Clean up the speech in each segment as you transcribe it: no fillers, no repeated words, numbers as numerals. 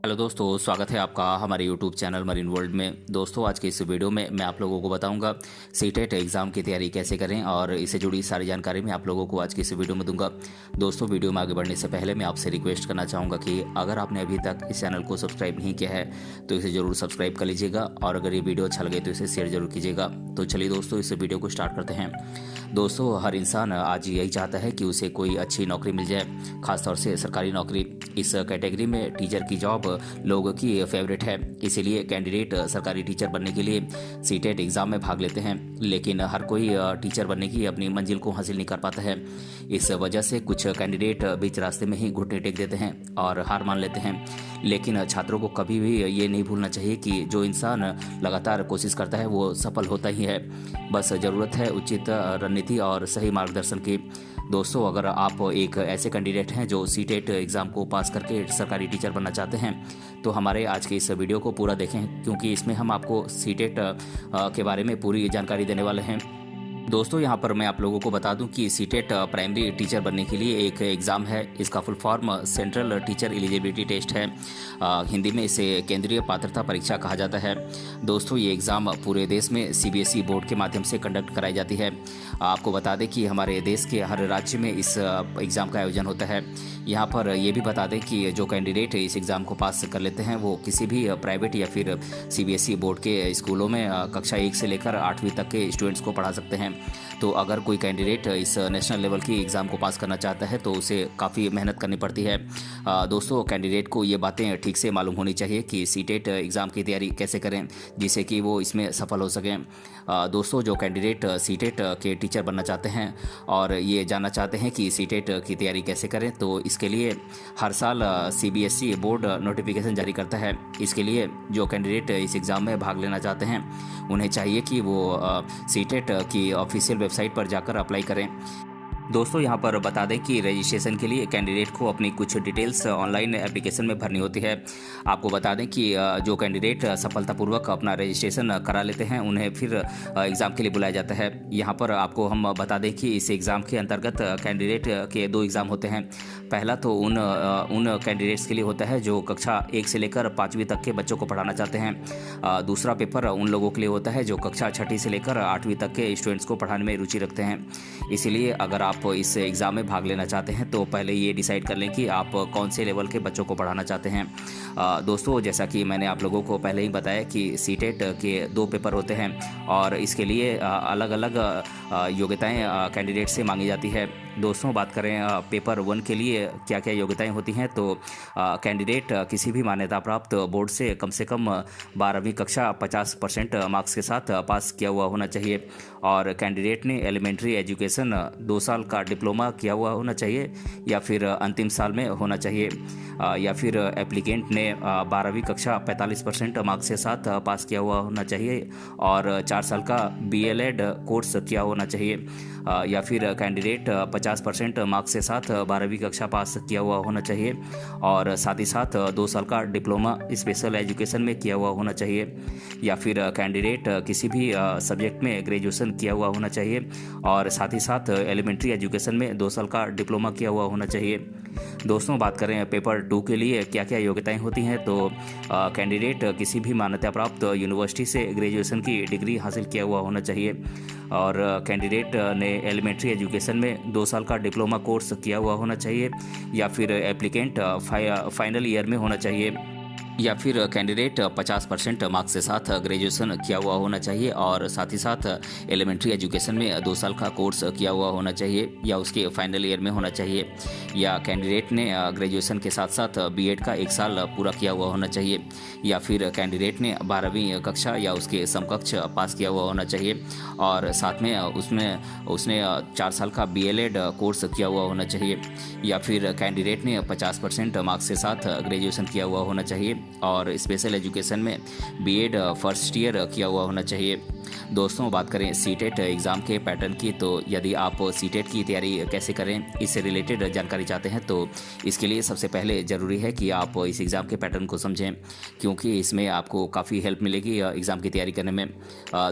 Hello दोस्तों, स्वागत है आपका हमारे यूट्यूब चैनल मरीन वर्ल्ड में। दोस्तों, आज के इस वीडियो में मैं आप लोगों को बताऊंगा सीटेट एग्ज़ाम की तैयारी कैसे करें और इससे जुड़ी सारी जानकारी मैं आप लोगों को आज की इस वीडियो में दूंगा। दोस्तों, वीडियो में आगे बढ़ने से पहले मैं आपसे रिक्वेस्ट करना चाहूँगा कि अगर आपने अभी तक इस चैनल को सब्सक्राइब नहीं किया है तो इसे ज़रूर सब्सक्राइब कर लीजिएगा और अगर ये वीडियो अच्छा लगे तो इसे शेयर जरूर कीजिएगा। तो चलिए दोस्तों, इस वीडियो को स्टार्ट करते हैं। दोस्तों, हर इंसान आज यही चाहता है कि उसे कोई अच्छी नौकरी मिल जाए, खासतौर से सरकारी नौकरी। इस कैटेगरी में टीचर की जॉब लोगों की फेवरेट है, इसीलिए कैंडिडेट सरकारी टीचर बनने के लिए सीटेट एग्ज़ाम में भाग लेते हैं। लेकिन हर कोई टीचर बनने की अपनी मंजिल को हासिल नहीं कर पाता है। इस वजह से कुछ कैंडिडेट बीच रास्ते में ही घुटने टेक देते हैं और हार मान लेते हैं। लेकिन छात्रों को कभी भी ये नहीं भूलना चाहिए कि जो इंसान लगातार कोशिश करता है वो सफल होता ही है। बस ज़रूरत है उचित रणनीति और सही मार्गदर्शन की। दोस्तों, अगर आप एक ऐसे कैंडिडेट हैं जो सीटेट एग्ज़ाम को पास करके सरकारी टीचर बनना चाहते हैं तो हमारे आज के इस वीडियो को पूरा देखें, क्योंकि इसमें हम आपको सीटेट के बारे में पूरी जानकारी देने वाले हैं। दोस्तों, यहाँ पर मैं आप लोगों को बता दूं कि सीटेट प्राइमरी टीचर बनने के लिए एक एग्ज़ाम है। इसका full form central teacher eligibility test है। हिंदी में इसे केंद्रीय पात्रता परीक्षा कहा जाता है। दोस्तों, ये एग्ज़ाम पूरे देश में सीबीएसई बोर्ड के माध्यम से कंडक्ट कराई जाती है। आपको बता दें कि हमारे देश के हर राज्य में इस एग्ज़ाम का आयोजन होता है। यहाँ पर यह भी बता दें कि जो कैंडिडेट इस एग्ज़ाम को पास कर लेते हैं वो किसी भी प्राइवेट या फिर सीबीएसई बोर्ड के स्कूलों में कक्षा 1 से लेकर 8वीं तक के स्टूडेंट्स को पढ़ा सकते हैं। तो अगर कोई कैंडिडेट इस नेशनल लेवल की एग्ज़ाम को पास करना चाहता है तो उसे काफ़ी मेहनत करनी पड़ती है। दोस्तों, कैंडिडेट को ये बातें ठीक से मालूम होनी चाहिए कि सीटेट एग्ज़ाम की तैयारी कैसे करें जिससे कि वो इसमें सफल हो सकें। दोस्तों, जो कैंडिडेट सीटेट के टीचर बनना चाहते हैं और ये जानना चाहते हैं कि सीटेट की तैयारी कैसे करें, तो इसके लिए हर साल सीबीएसई बोर्ड नोटिफिकेशन जारी करता है। इसके लिए जो कैंडिडेट इस एग्ज़ाम में भाग लेना चाहते हैं उन्हें चाहिए कि वो सीटेट की ऑफिशियल वेबसाइट पर जाकर अप्लाई करें। दोस्तों, यहाँ पर बता दें कि रजिस्ट्रेशन के लिए कैंडिडेट को अपनी कुछ डिटेल्स ऑनलाइन एप्लीकेशन में भरनी होती है। आपको बता दें कि जो कैंडिडेट सफलतापूर्वक अपना रजिस्ट्रेशन करा लेते हैं उन्हें फिर एग्ज़ाम के लिए बुलाया जाता है। यहाँ पर आपको हम बता दें कि इस एग्ज़ाम के अंतर्गत कैंडिडेट के 2 एग्ज़ाम होते हैं। पहला तो उन कैंडिडेट्स के लिए होता है जो कक्षा 1 से लेकर 5वीं तक के बच्चों को पढ़ाना चाहते हैं। दूसरा पेपर उन लोगों के लिए होता है जो कक्षा 6ठी से लेकर 8वीं तक के स्टूडेंट्स को पढ़ाने में रुचि रखते हैं। इसीलिए अगर आप इस एग्ज़ाम में भाग लेना चाहते हैं तो पहले ये डिसाइड कर लें कि आप कौन से लेवल के बच्चों को पढ़ाना चाहते हैं। दोस्तों, जैसा कि मैंने आप लोगों को पहले ही बताया कि सीटेट के 2 पेपर होते हैं और इसके लिए अलग अलग योग्यताएं कैंडिडेट से मांगी जाती है। दोस्तों, बात करें पेपर 1 के लिए क्या क्या योग्यताएं होती हैं तो कैंडिडेट किसी भी मान्यता प्राप्त बोर्ड से कम 12वीं कक्षा 50% मार्क्स के साथ पास किया हुआ होना चाहिए और कैंडिडेट ने एलिमेंट्री एजुकेशन 2 साल का डिप्लोमा किया हुआ होना चाहिए या फिर अंतिम साल में होना चाहिए या फिर एप्लीकेंट ने 12वीं कक्षा 45% मार्क्स के साथ पास किया हुआ होना चाहिए और 4 साल का BLED कोर्स किया होना चाहिए या फिर कैंडिडेट 50% मार्क्स के साथ 12वीं कक्षा पास किया हुआ होना चाहिए और साथ ही साथ 2 साल का डिप्लोमा स्पेशल एजुकेशन में किया हुआ होना चाहिए या फिर कैंडिडेट किसी भी सब्जेक्ट में ग्रेजुएशन किया हुआ होना चाहिए और साथ ही साथ एलिमेंट्री एजुकेशन में 2 साल का डिप्लोमा किया हुआ होना चाहिए। दोस्तों, बात करें पेपर 2 के लिए क्या क्या योग्यताएं होती हैं तो कैंडिडेट किसी भी मान्यता प्राप्त यूनिवर्सिटी से ग्रेजुएशन की डिग्री हासिल किया हुआ होना चाहिए और कैंडिडेट ने एलिमेंट्री एजुकेशन में 2 साल का डिप्लोमा कोर्स किया हुआ होना चाहिए या फिर एप्लीकेंट फाइनल ईयर में होना चाहिए या फिर कैंडिडेट 50% मार्क्स के साथ ग्रेजुएशन किया हुआ होना चाहिए और साथ ही साथ एलिमेंट्री एजुकेशन में 2 साल का कोर्स किया हुआ होना चाहिए या उसके फाइनल ईयर में होना चाहिए या कैंडिडेट ने ग्रेजुएशन के साथ साथ BEd का 1 साल पूरा किया हुआ होना चाहिए या फिर कैंडिडेट ने 12वीं कक्षा या उसके समकक्ष पास किया हुआ होना चाहिए और साथ में उसने 4 साल का BLED कोर्स किया हुआ होना चाहिए या फिर कैंडिडेट ने 50% मार्क्स के साथ ग्रेजुएशन किया हुआ होना चाहिए और स्पेशल एजुकेशन में BEd फर्स्ट ईयर किया हुआ होना चाहिए। दोस्तों, बात करें सीटेट एग्ज़ाम के पैटर्न की तो यदि आप सीटेट की तैयारी कैसे करें इससे रिलेटेड जानकारी चाहते हैं तो इसके लिए सबसे पहले ज़रूरी है कि आप इस एग्ज़ाम के पैटर्न को समझें, क्योंकि इसमें आपको काफ़ी हेल्प मिलेगी एग्ज़ाम की तैयारी करने में।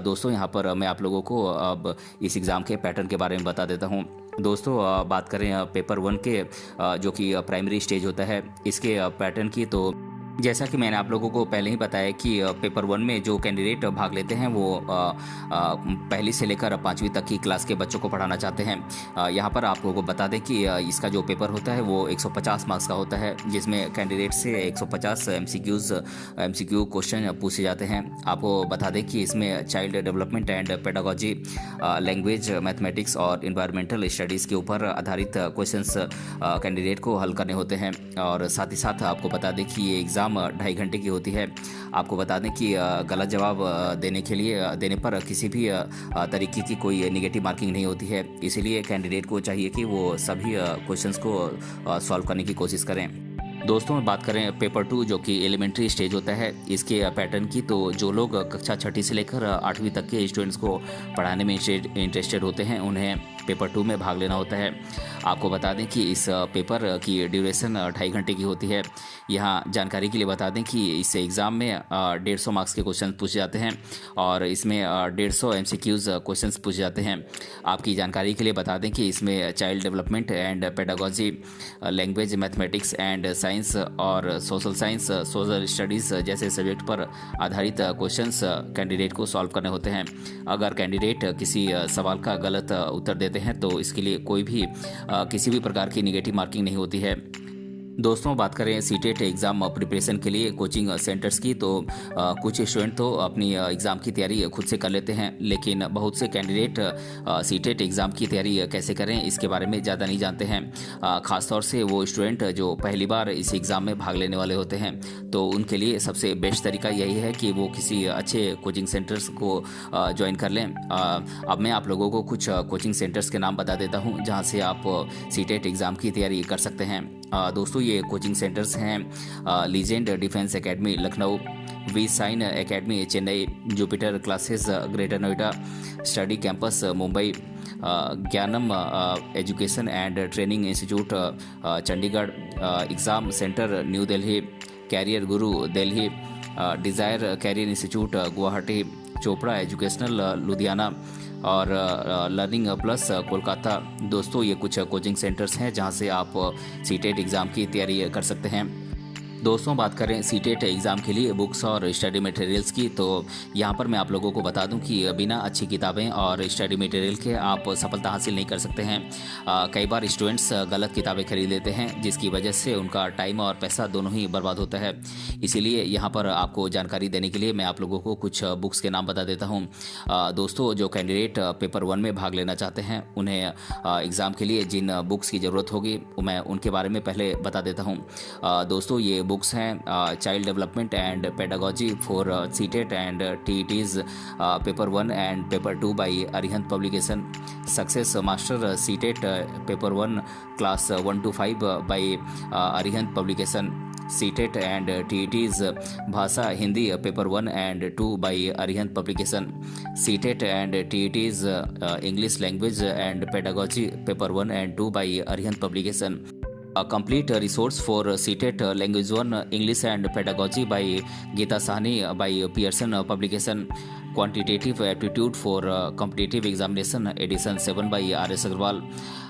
दोस्तों, यहाँ पर मैं आप लोगों को अब इस एग्ज़ाम के पैटर्न के बारे में बता देता हूँ। दोस्तों, बात करें पेपर 1 के जो कि प्राइमरी स्टेज होता है इसके पैटर्न की तो जैसा कि मैंने आप लोगों को पहले ही बताया कि पेपर 1 में जो कैंडिडेट भाग लेते हैं वो पहली से लेकर 5वीं तक की क्लास के बच्चों को पढ़ाना चाहते हैं। यहाँ पर आप लोगों को बता दें कि इसका जो पेपर होता है वो 150 मार्क्स का होता है, जिसमें कैंडिडेट से 150 एमसीक्यू क्वेश्चन पूछे जाते हैं। आपको बता दें कि इसमें child Development and pedagogy, language, mathematics और इन्वायरमेंटल स्टडीज़ के ऊपर आधारित क्वेश्चंस कैंडिडेट को हल करने होते हैं। और साथ ही साथ आपको बता दें कि ये एग्ज़ाम 2.5 घंटे की होती है। आपको बता दें कि गलत जवाब देने पर किसी भी तरीके की कोई नेगेटिव मार्किंग नहीं होती है। इसीलिए कैंडिडेट को चाहिए कि वो सभी क्वेश्चंस को सॉल्व करने की कोशिश करें। दोस्तों, बात करें पेपर 2 जो कि एलिमेंट्री स्टेज होता है इसके पैटर्न की, तो जो लोग कक्षा 6ठी से लेकर 8वीं तक के स्टूडेंट्स को पढ़ाने में इंटरेस्टेड होते हैं उन्हें पेपर 2 में भाग लेना होता है। आपको बता दें कि इस पेपर की ड्यूरेशन 2.5 घंटे की होती है। यहाँ जानकारी के लिए बता दें कि इस एग्ज़ाम में 150 मार्क्स के क्वेश्चन पूछे जाते हैं और इसमें 150 एमसीक्यूज़ क्वेश्चन पूछे जाते हैं। आपकी जानकारी के लिए बता दें कि इसमें child Development and pedagogy, language, mathematics and science और सोशल स्टडीज़ जैसे सब्जेक्ट पर आधारित क्वेश्चंस कैंडिडेट को सॉल्व करने होते हैं। अगर कैंडिडेट किसी सवाल का गलत उत्तर देते हैं तो इसके लिए कोई भी किसी भी प्रकार की नेगेटिव मार्किंग नहीं होती है। दोस्तों, बात करें सीटेट एग्ज़ाम प्रिपरेशन के लिए कोचिंग सेंटर्स की, तो कुछ स्टूडेंट तो अपनी एग्ज़ाम की तैयारी खुद से कर लेते हैं, लेकिन बहुत से कैंडिडेट सीटेट एग्ज़ाम की तैयारी कैसे करें इसके बारे में ज़्यादा नहीं जानते हैं। ख़ासतौर से वो स्टूडेंट जो पहली बार इस एग्ज़ाम में भाग लेने वाले होते हैं, तो उनके लिए सबसे बेस्ट तरीका यही है कि वो किसी अच्छे कोचिंग सेंटर्स को ज्वाइन कर लें। अब मैं आप लोगों को कुछ कोचिंग सेंटर्स के नाम बता देता हूँ जहाँ से आप सीटेट एग्ज़ाम की तैयारी कर सकते हैं। दोस्तों, ये कोचिंग सेंटर्स हैं Legend Defence Academy Lucknow, V Sign Academy Chennai, Jupiter Classes Greater Noida, Study Campus Mumbai, Gyanam Education and Training Institute Chandigarh, Exam Centre New Delhi, Career Guru Delhi, Desire Career Institute Guwahati, Chopra Educational Ludhiana और लर्निंग प्लस कोलकाता। दोस्तों, ये कुछ कोचिंग सेंटर्स हैं जहां से आप सीटेट एग्ज़ाम की तैयारी कर सकते हैं। दोस्तों, बात करें सीटेट एग्ज़ाम के लिए बुक्स और स्टडी मटेरियल्स की, तो यहाँ पर मैं आप लोगों को बता दूं कि बिना अच्छी किताबें और स्टडी मटेरियल के आप सफलता हासिल नहीं कर सकते हैं। कई बार स्टूडेंट्स गलत किताबें खरीद लेते हैं जिसकी वजह से उनका टाइम और पैसा दोनों ही बर्बाद होता है। इसीलिए यहाँ पर आपको जानकारी देने के लिए मैं आप लोगों को कुछ बुक्स के नाम बता देता हूँ। दोस्तों, जो कैंडिडेट पेपर 1 में भाग लेना चाहते हैं उन्हें एग्ज़ाम के लिए जिन बुक्स की ज़रूरत होगी मैं उनके बारे में पहले बता देता हूँ। दोस्तों, ये बुक्स हैं Child Development and Pedagogy for CTET and TETs paper 1 and paper 2 by Arihant Publication, Success Master CTET paper 1 class 1 to 5 by Arihant Publication, CTET and TETs भाषा Hindi paper 1 and 2 by Arihant Publication, CTET and TETs English Language and Pedagogy paper 1 and 2 by Arihant Publication, A complete resource for CTET Language 1 English and Pedagogy by Geeta Sahni by Pearson Publication, Quantitative Aptitude for Competitive Examination Edition 7 by R.S. Agarwal,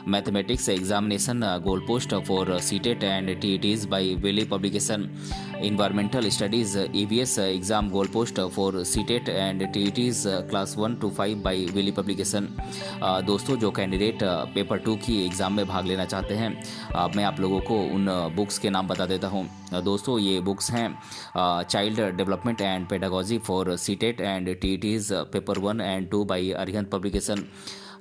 Mathematics Examination Goalpost for CTET and TETs by Wiley Publication, Environmental Studies EVS Exam Goalpost for CTET and TETs Class 1 to 5 by Wiley Publication। दोस्तों, जो candidate paper 2 की exam में भाग लेना चाहते हैं मैं आप लोगों को उन बुक्स के नाम बता देता हूँ। दोस्तों, ये बुक्स हैं Child Development and Pedagogy for CTET and TETs paper 1 and 2 by Arihant Publication,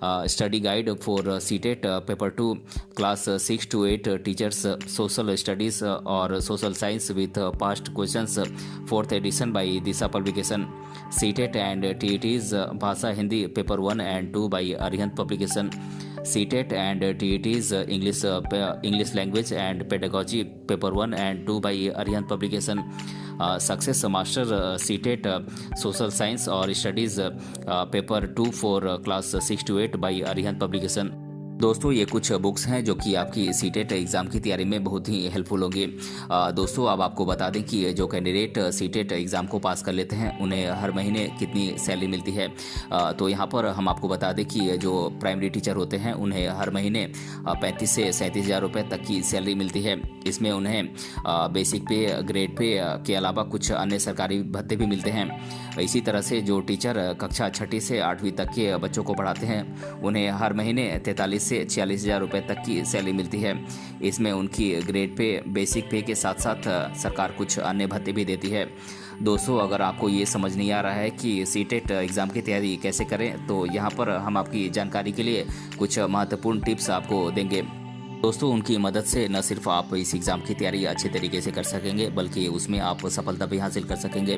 Study Guide for CTET paper 2 class 6 to 8 teachers social studies और social science with past questions 4th edition by Disha Publication, CTET and TETs भाषा Hindi paper 1 and 2 by Arihant Publication, CTET and TETs English Language and Pedagogy Paper 1 and 2 by Arihant Publication, Success Master CTET Social Science or Studies Paper 2 for Class 6 to 8 by Arihant Publication। दोस्तों ये कुछ books हैं जो कि आपकी CTET exam की तैयारी में बहुत ही हेल्पफुल होंगे। दोस्तों अब आपको बता दें कि जो कैंडिडेट सीटेट एग्ज़ाम को पास कर लेते हैं उन्हें हर महीने कितनी सैलरी मिलती है। तो यहाँ पर हम आपको बता दें कि जो प्राइमरी टीचर होते हैं उन्हें हर महीने 35 से 37 हज़ार रुपये तक की सैलरी मिलती है। इसमें उन्हें बेसिक पे, ग्रेड पे के अलावा कुछ अन्य सरकारी भत्ते भी मिलते हैं। इसी तरह से जो टीचर कक्षा 6ठी से 8वीं तक के बच्चों को पढ़ाते हैं उन्हें हर महीने 43 से 46 हज़ार रुपये तक की सैलरी मिलती है। इसमें उनकी ग्रेड पे, बेसिक पे के साथ साथ सरकार कुछ अन्य भत्ते भी देती है। दोस्तों अगर आपको ये समझ नहीं आ रहा है कि सीटेट एग्ज़ाम की तैयारी कैसे करें तो यहाँ पर हम आपकी जानकारी के लिए कुछ महत्वपूर्ण टिप्स आपको देंगे। दोस्तों उनकी मदद से न सिर्फ आप इस एग्ज़ाम की तैयारी अच्छे तरीके से कर सकेंगे बल्कि उसमें आप सफलता भी हासिल कर सकेंगे।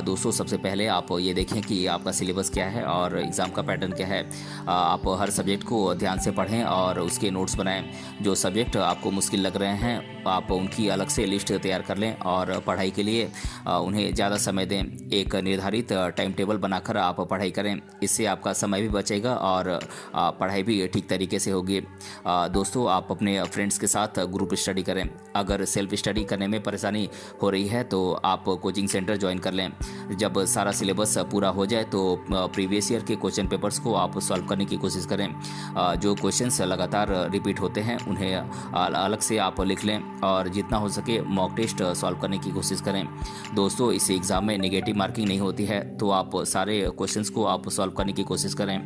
दोस्तों सबसे पहले आप ये देखें कि आपका सिलेबस क्या है और एग्ज़ाम का पैटर्न क्या है। आप हर सब्जेक्ट को ध्यान से पढ़ें और उसके नोट्स बनाएं। जो सब्जेक्ट आपको मुश्किल लग रहे हैं आप उनकी अलग से लिस्ट तैयार कर लें और पढ़ाई के लिए उन्हें ज़्यादा समय दें। एक निर्धारित टाइम टेबल बनाकर आप पढ़ाई करें। इससे आपका समय भी बचेगा और पढ़ाई भी ठीक तरीके से होगी। दोस्तों आप अपने फ्रेंड्स के साथ ग्रुप स्टडी करें। अगर सेल्फ स्टडी करने में परेशानी हो रही है तो आप कोचिंग सेंटर ज्वाइन कर लें। जब सारा सिलेबस पूरा हो जाए तो प्रीवियस ईयर के क्वेश्चन पेपर्स को आप सॉल्व करने की कोशिश करें। जो क्वेश्चंस लगातार रिपीट होते हैं उन्हें अलग से आप लिख लें और जितना हो सके मॉक टेस्ट सॉल्व करने की कोशिश करें। दोस्तों इस एग्ज़ाम में नेगेटिव मार्किंग नहीं होती है तो आप सारे क्वेश्चंस को आप सॉल्व करने की कोशिश करें।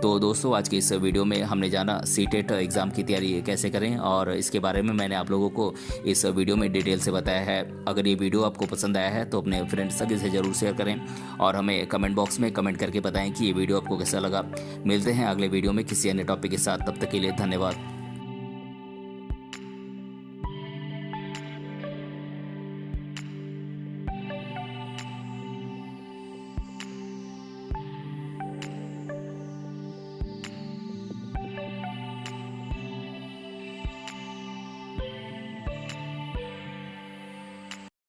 तो दोस्तों आज के इस वीडियो में हमने जाना सीटेट एग्ज़ाम की तैयारी कैसे करें और इसके बारे में मैंने आप लोगों को इस वीडियो में डिटेल से बताया है। अगर ये वीडियो आपको पसंद आया है तो अपने फ्रेंड्स सभी से ज़रूर शेयर करें और हमें कमेंट बॉक्स में कमेंट करके बताएं कि ये वीडियो आपको कैसा लगा। मिलते हैं अगले वीडियो में किसी अन्य टॉपिक के साथ। तब तक के लिए धन्यवाद।